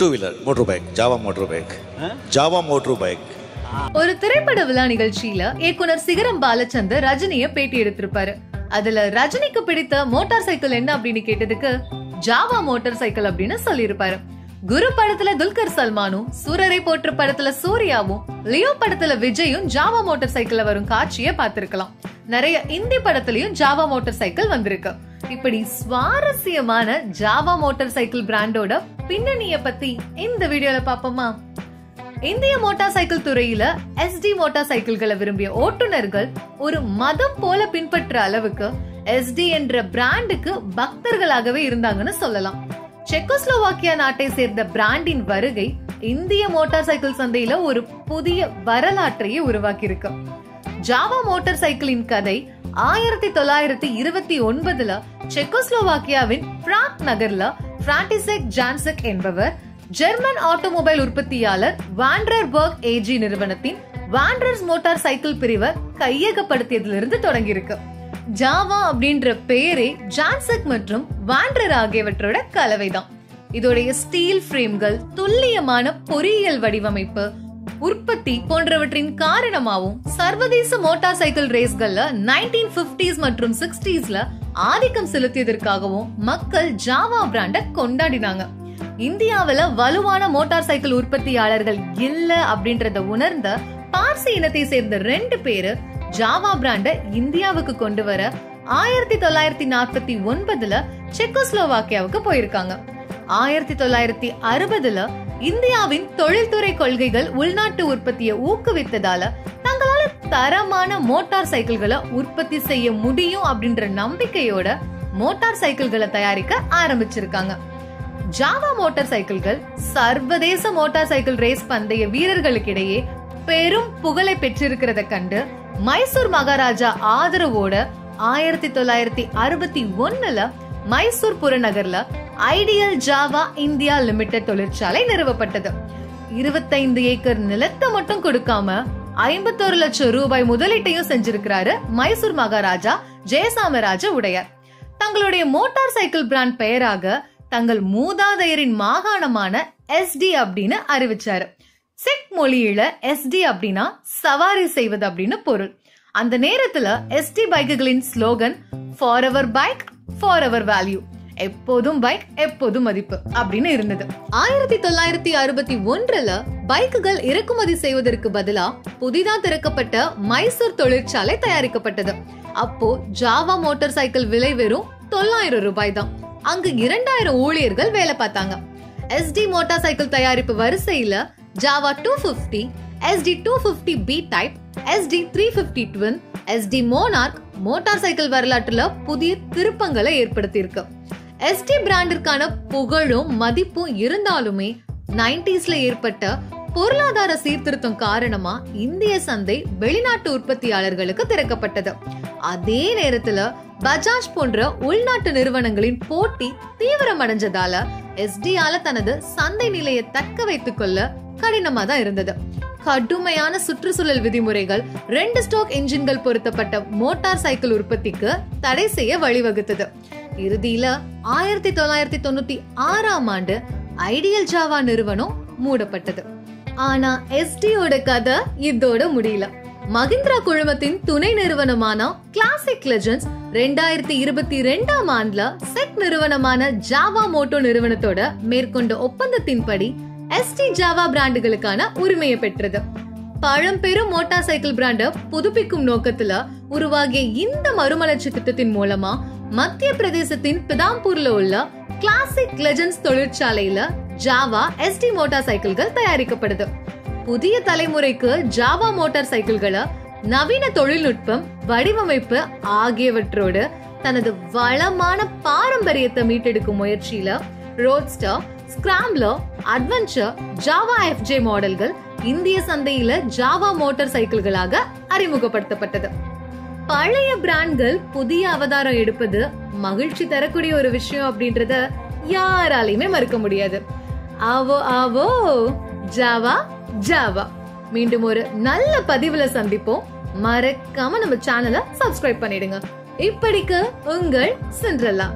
2-wheeler motorbike, Java motorbike. Java motorbike. ஒரு திரைப்பட விழா நிகழ்ச்சியில இயக்குனர் சிகரம் பாலச்சந்தர் ரஜினிய பேட்டி எடுத்திருப்பாரு. அதுல ரஜினிக்கு பிடித்த மோட்டார் சைக்கிள் என்ன அப்படின்னு கேட்டதுக்கு ஜாவா மோட்டார் சைக்கிள் அப்படின்னு சொல்லியிருப்பாரு. குரு படத்துல துல்கர் சல்மானும், சூரரை போற்று படத்துல சூர்யாவும், லியோ படத்துல விஜயும் ஜாவா மோட்டார் சைக்கிள்ல வரும் காட்சியை பார்த்திருக்கலாம். நிறைய இந்தி படத்திலயும் ஜாவா மோட்டார் சைக்கிள் வந்திருக்கு. இப்படி சுவாரஸ்யமான ஜாவா மோட்டார் சைக்கிள் பிராண்டோட பின்னணிய பத்தி இந்த வீடியோல பாப்போமா? இந்திய மோட்டார் சைக்கிள் துறையில SD மோட்டார் சைக்கிள்களை விரும்பிய ஓட்டுநர்கள் ஒரு மதம் போல பின்பற்ற அளவுக்கு SD என்ற பிராண்டுக்கு பக்தர்களாகவே இருந்தாங்கன்னு சொல்லலாம். செக்கோஸ்லோவாக்கியா நாட்டை சேர்ந்த பிராண்டின் வருகை இந்திய மோட்டார் சைக்கிள் சந்தையில ஒரு புதிய வரலாற்றையே உருவாக்கி இருக்கு. ஜாவா மோட்டார் சைக்கிளின் கதை 1929ல செக்கோஸ்லோவாக்கியாவின் பிராக் நகர்ல பிரான்டிசெக் ஜான்செக் என்பவர் ஜெர்மன் ஆட்டோமொபைல் உற்பத்தியாளர் வாண்டரர்பர்க் ஏஜி நிறுவனத்தின் வாண்டரர்ஸ் மோட்டார் சைக்கிள் பிரிவை கையகப்படுத்தியதிலிருந்து தொடங்கி இருக்கு. ஜாவா அப்படின்ற பேரே ஜான்செக் மற்றும் வாண்டரர் ஆகியவற்றோட கலவைதான். இதோடைய ஸ்டீல் பிரேம்கள், துல்லியமான பொறியியல் வடிவமைப்பு, உற்பத்தி போன்றவற்றின் காரணமாகவும் சர்வதேச மோட்டார் சைக்கிள் ரேஸ்கள்ல 1950s மற்றும் 60sல ஆதிக்கம் செலுத்தியதற்காகவும் மக்கள் ஜாவா பிராண்ட கொண்டாடினாங்க. இந்தியாவில வலுவான மோட்டார் சைக்கிள் உற்பத்தியாளர்கள் இல்ல அப்படின்றத உணர்ந்த பார்சி இனத்தை சேர்ந்த 2 பேரு ஜாவா பிராண்ட இந்தியாவுக்கு கொண்டு வர 1949ல செக்கோஸ்லோவாக்கியாவுக்கு போயிருக்காங்க. 1960ல இந்தியாவின் தொழில்துறை கொள்கைகள் உள்நாட்டு உற்பத்தியை ஊக்குவித்ததால தங்களால தரமான மோட்டார் சைக்கிள்களை உற்பத்தி செய்ய முடியும் அப்படின்ற நம்பிக்கையோட மோட்டார் சைக்கிள்களை தயாரிக்க ஆரம்பிச்சிருக்காங்க. ஜாவா மோட்டார் சைக்கிள்கள் சர்வதேச மோட்டார் சைக்கிள் ரேஸ் பந்தய வீரர்களுக்கிடையே பெரும் புகழை பெற்றிருக்கிறத கண்டு மைசூர் மகாராஜா ஆதரவோட 1961ல மைசூர் புறநகர்ல ஐடியல் ஜாவா இந்தியா லிமிடெட் தொழிற்சாலை நிறுவப்பட்டது. 25 ஏக்கர் நிலத்தை மட்டும் கொடுக்காம 51 லட்சம் ரூபாய் முதலீட்டையும் செஞ்சிருக்கிறாரு மைசூர் மகாராஜா ஜெயசாமராஜ உடையார். தங்களுடைய மோட்டார் சைக்கிள் பிராண்ட் பெயராக தங்கள் மூதாதையரின் மாகாணமான SD அப்படின்னு அறிவிச்சாரு. செக் மொழியில SD அப்படின்னா சவாரி செய்வது அப்படின்னு பொருள். அந்த நேரத்துல SD பைக்குகளின் slogan for bike for value, எப்போதும் பைக் எப்போதும் மதிப்பு அப்படின்னு இருந்தது. 1961ல பைக்குகள் இறக்குமதி செய்வதற்கு பதிலா புதிதா திறக்கப்பட்ட மைசூர் தொழிற்சாலை தயாரிக்கப்பட்டது. அப்போ ஜாவா மோட்டார் சைக்கிள் விலை வெறும் 900 ரூபாய் தான். அங்கு 2000 ஊழியர்கள் வேலை பார்த்தாங்க. SD மோட்டார் சைக்கிள் தயாரிப்பு வரிசையில Java 250, SD 250B type, SD 350 twin, SD monarch motor cycle வரலாற்றுல புதிய திருப்பங்களை ஏற்படுத்தி இருக்கு. SD பிராண்டிற்கான புகழும் மதிப்பும் இருந்தாலுமே 90sல ஏற்பட்ட பொருளாதார சீர்திருத்தம் காரணமா இந்திய சந்தை வெளிநாட்டு உற்பத்தியாளர்களுக்கு திறக்கப்பட்டது. அதே நேரத்துல பஜாஜ் போன்ற உள்நாட்டு நிறுவனங்களின் போட்டி தீவிரமடைஞ்சதால SD-ஆல தனது சந்தை நிலையை தக்க வைத்துக் கொள்ள கடினமா தான் இருந்தது. கடுமையான சுற்றுச்சூழல் விதிமுறைகள் 2 ஸ்டோக் என்ஜின்கள் பொருத்தப்பட்ட மோட்டார் சைக்கிள் உற்பத்திக்கு தடை செய்ய வழிவகுத்தது. இறுதியில 1996ஆம் ஆண்டு ஐடியல் ஜாவா நிறுவனம் மூடப்பட்டது. ஆனா SD-யோட கதை இதோட முடியல. மஹிந்திரா குழுமத்தின் துணை நிறுவனமான கிளாசிக் லெஜெண்ட்ஸ் 2022ஆம் ஆண்டுல செக் நிறுவனமான ஜாவா மோட்டோ நிறுவனத்தோட மேற்கொண்ட ஒப்பந்தத்தின்படி SD ஜாவா பிராண்டுகளுக்கான உரிமையை பெற்றது. பழம்பெரும் மோட்டார் சைக்கிள் பிராண்ட புதுப்பிக்கும் நோக்கத்துல உருவாகிய இந்த மறுமலர்ச்சி திட்டத்தின் மூலமா மத்திய பிரதேசத்தின் பிதாம்பூர்ல உள்ள கிளாசிக் லெஜெண்ட்ஸ் தொழிற்சாலையில ஜாவா SD மோட்டார் சைக்கிள்கள் தயாரிக்கப்படுது. புதிய தலைமுறைக்கு ஜாவா மோட்டார் சைக்கிள்களை நவீன தொழில்நுட்பம், வடிவமைப்பு ஆகியவற்றோடு தனது வளமான பாரம்பரியத்தை மீட்டெடுக்கும் முயற்சியில Roadster, scrambler, adventure, Java FJ மாடல்கள் இந்திய சந்தையில ஜாவா மோட்டார் சைக்கிள்களாக அறிமுகப்படுத்தப்பட்டது. பழைய பிராண்ட்கள் புதிய அவதாரம் எடுப்பது மகிழ்ச்சி தரக்கூடிய ஒரு விஷயம் அப்படின்றத யாராலையுமே மறுக்க முடியாது. ஆவோ ஆவோ ஜாவா ஜாவா. மீண்டும் ஒரு நல்ல பதிவுல சந்திப்போம். மறக்காம நம்ம சேனலை சப்ஸ்கிரைப் பண்ணிடுங்க. இப்படிக்கு உங்கள் சிண்ட்ரெல்லா.